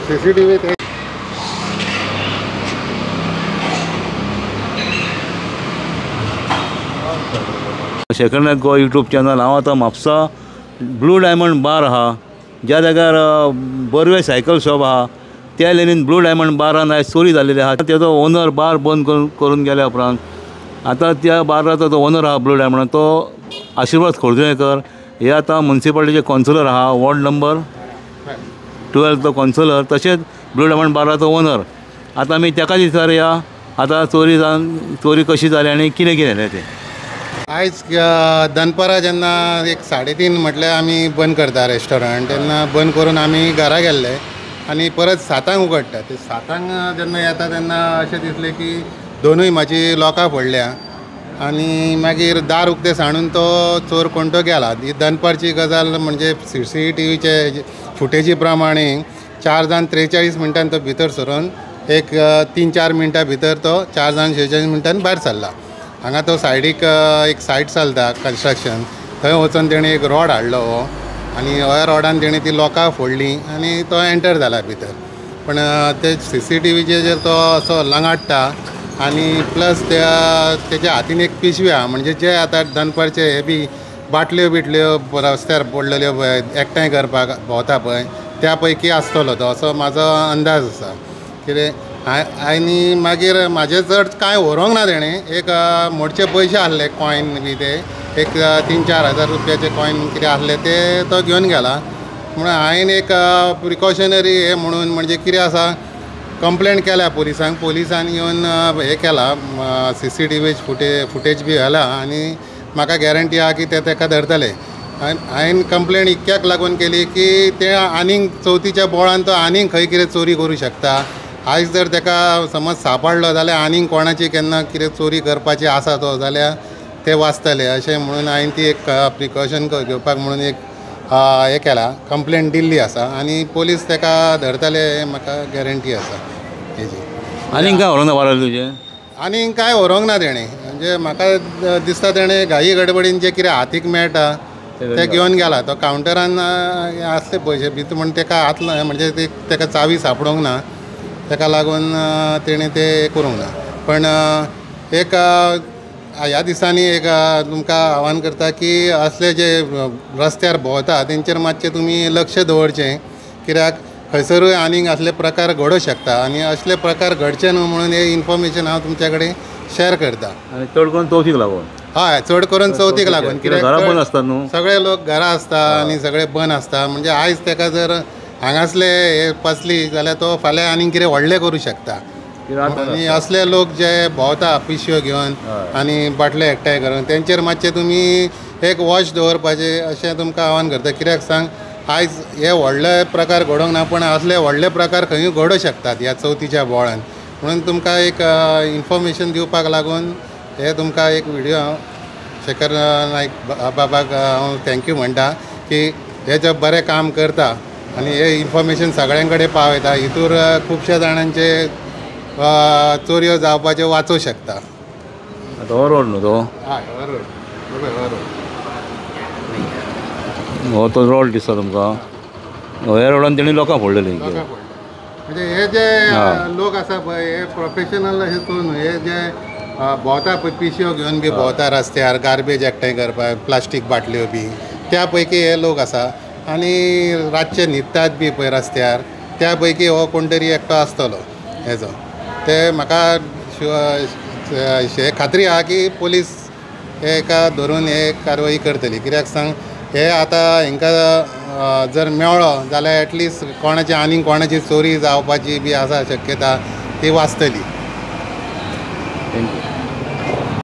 CCTV शेखरनाथ गो YouTube channel. हांव आतां Mapusa blue diamond बार आहा ज्या जाग्यार बर्वे सायकल शॉप आहा त्या लेनीन ब्लू डायमंड बारान आयज चोरी जाल्लेली आहा। तेजो ओनर बार बंद करून गेल्या उपरांत आतां त्या बाराचो जो ओनर आहा ब्लू डायमंड तो आशिर्वाद खोर्जुयेकर हे आतां म्युन्सिपालिटीचे कावन्सिलर आहा, वॉर्ड नंबर 12 तो कावन्सिलर, तशेंच ब्लू डायमंड बाराचो ओनर। आतां आमी तेका विचारया आतां चोरी कशी जाली आनी कितें कितें जालें तें। आयज दनपारां जेन्ना एक 3:30 म्हटल्यार आमी बंद करता रेस्टॉरंट, तेन्ना बंद करून आमी घरा गेल्ले आनी परत 7 उगडटा। ते 7 जेन्ना येता तेन्ना अशें दिसलें की दोनूय म्हाजी लॉकां फोडल्या आनी मागीर दार उक्तें सांडून तो चोर कोण तो गेला। ही दनपारची गजाल म्हणजे CCTVचे फुटेजी प्रमाणे 4 जाण 43 मिनटान तो भितर सरून एक 3-4 मिनटां भितर तो 4 जाण 46 मिनटान भायर सरला। हांगा तो सायडीक एक सायट चलता कन्स्ट्रक्शन, थंय वचून तेणी एक रॉड हाडलो हो आनी ह्या रॉडान तेणी ती लॉकां फोडली आनी तो एंटर जाला भितर। पण ते CCTVचेर तो असो लंगाडटा आनी प्लस तेच्या हातीन एक पिशवी आहा, म्हणजे जे आतां दनपारचे हे बी बाटल्यो बिटल्यो रस्त्यार पडलेल्यो पळय एकठांय करपाक भोंवता पळय त्या पैकी आसतलो तो, असो म्हाजो अंदाज आसा। कितें आनी मागीर म्हाजें चड कांय व्हरूंक ना तेणें, एक मोडचे पयशे आसले कॉयन बी ते एक 3-4 हजार रुपयाचे कॉयन कितें आसले ते तो घेवन गेला। म्हणून हांवें एक प्रिकॉशनरी हे म्हणून म्हणजे कितें आसा कंप्लेंट केल्या पुलिसांक, पुलिसान येवन हे केला CCTV फुटेज बी घाला आनी म्हाका गॅरंटी आहा की ते तेका धरतले। हांवें कंप्लेंट इतक्याक लागून केली की ते आनीक चवथीच्या बोळान तो आनीक खंय कितें चोरी करूं शकता। आयज जर तेका समज सापडलो जाल्यार आनीक कोणाची केन्ना कितें चोरी करपाची आसा तो जाल्यार ते वाचतले अशें म्हणून हांवें ती एक प्रिकॉशन घेवपाक म्हणून एक हे केला, कंप्लेंट दिल्ली आसा आनी पोलीस तेका धरतले म्हाका गॅरंटी आसा हेजी। आनीक काय व्हरूंक ना बारा तुजें? आनीक काय व्हरूंक ना तेणें, म्हणजे म्हाका दिसता तेणें घाई गडबडीन जे कितें हातीक मेळटा ते घेवन गेला। तो कावंटरान आसले पयशे भितर म्हण तेका हात म्हणजे तेका चावी सापडूंक ना, तेका लागून तेणें ते करूंक ना। पण एक ह्या दिसांनी एक तुमकां आव्हान करता की असले जे रस्त्यार भोंवता तेंचेर मातशें तुमी लक्ष दवरचें, कित्याक खंयसरूय आनीक असले प्रकार घडोवंक शकता आनी असले प्रकार घडचे न्हू म्हणून हे इन्फॉर्मेशन हांव तुमच्या कडेन शेअर करता। आनी चड करून चवथीक लागून? हय, चड करून चवथीक लागून, कित्याक घरा बंद आसतात न्हू, सगळे लोक घरा आसता आनी सगळे बंद आसता। म्हणजे आयज तेका जर हांगासले हे पसली जाल्यार तो फाल्यां आनीक कितें व्हडलें करूं शकता। आनी असले लोक जे भोंवता पिशव्यो घेवन आनी बाटले एकठांय करून तेंचेर मातशें तुमी एक वॉच दवरपाचें अशें तुमकां आव्हान करता। कित्याक सांग, आयज हे व्हडले प्रकार घडोवंक ना पण असले व्हडले प्रकार खंयूय घडोवंक शकतात ह्या चवथीच्या बोळान। म्हणून तुमकां एक इन्फॉर्मेशन दिवपाक लागून हे तुमकां एक व्हिडिओ हांव शेखर नायक बाबाक हांव थँक्यू म्हणटा की हे जे बरें काम करता आनी हे इन्फॉर्मेशन सगळ्यां कडेन पावयता, हितूर खुबश्या जाणांचे चोरयो जावपाचे वाचूंक शकता। आतां हो रोड न्हू तो? हय, हो रोड, हो रोड, हो तो रोड दिसता तुमकां? ह्या रोडान तेणी लोकां फोडलेली। म्हणजे हे जे लोक आसा पळय हे प्रोफेशनल अशें करून हे जे भोंवता पळय पिशव्यो घेवन बी भोंवता रस्त्यार गार्बेज एकठांय करपाक, प्लास्टीक बाटल्यो बी, त्या पैकी हे लोक आसा आनी रातचे न्हिदतात बी पळय रस्त्यार त्या पैकी हो कोण तरी एकटो आसतलो हेजो। ते म्हाका खात्री आहा की पोलीस हेका धरून हे कारवाई करतली। कित्याक सांग, हे आतां हांकां जर मेळ्ळो जाल्यार एटलिस्ट कोणाची आनीक कोणाची चोरी जावपाची बी आसा शक्यता ती वाचतली।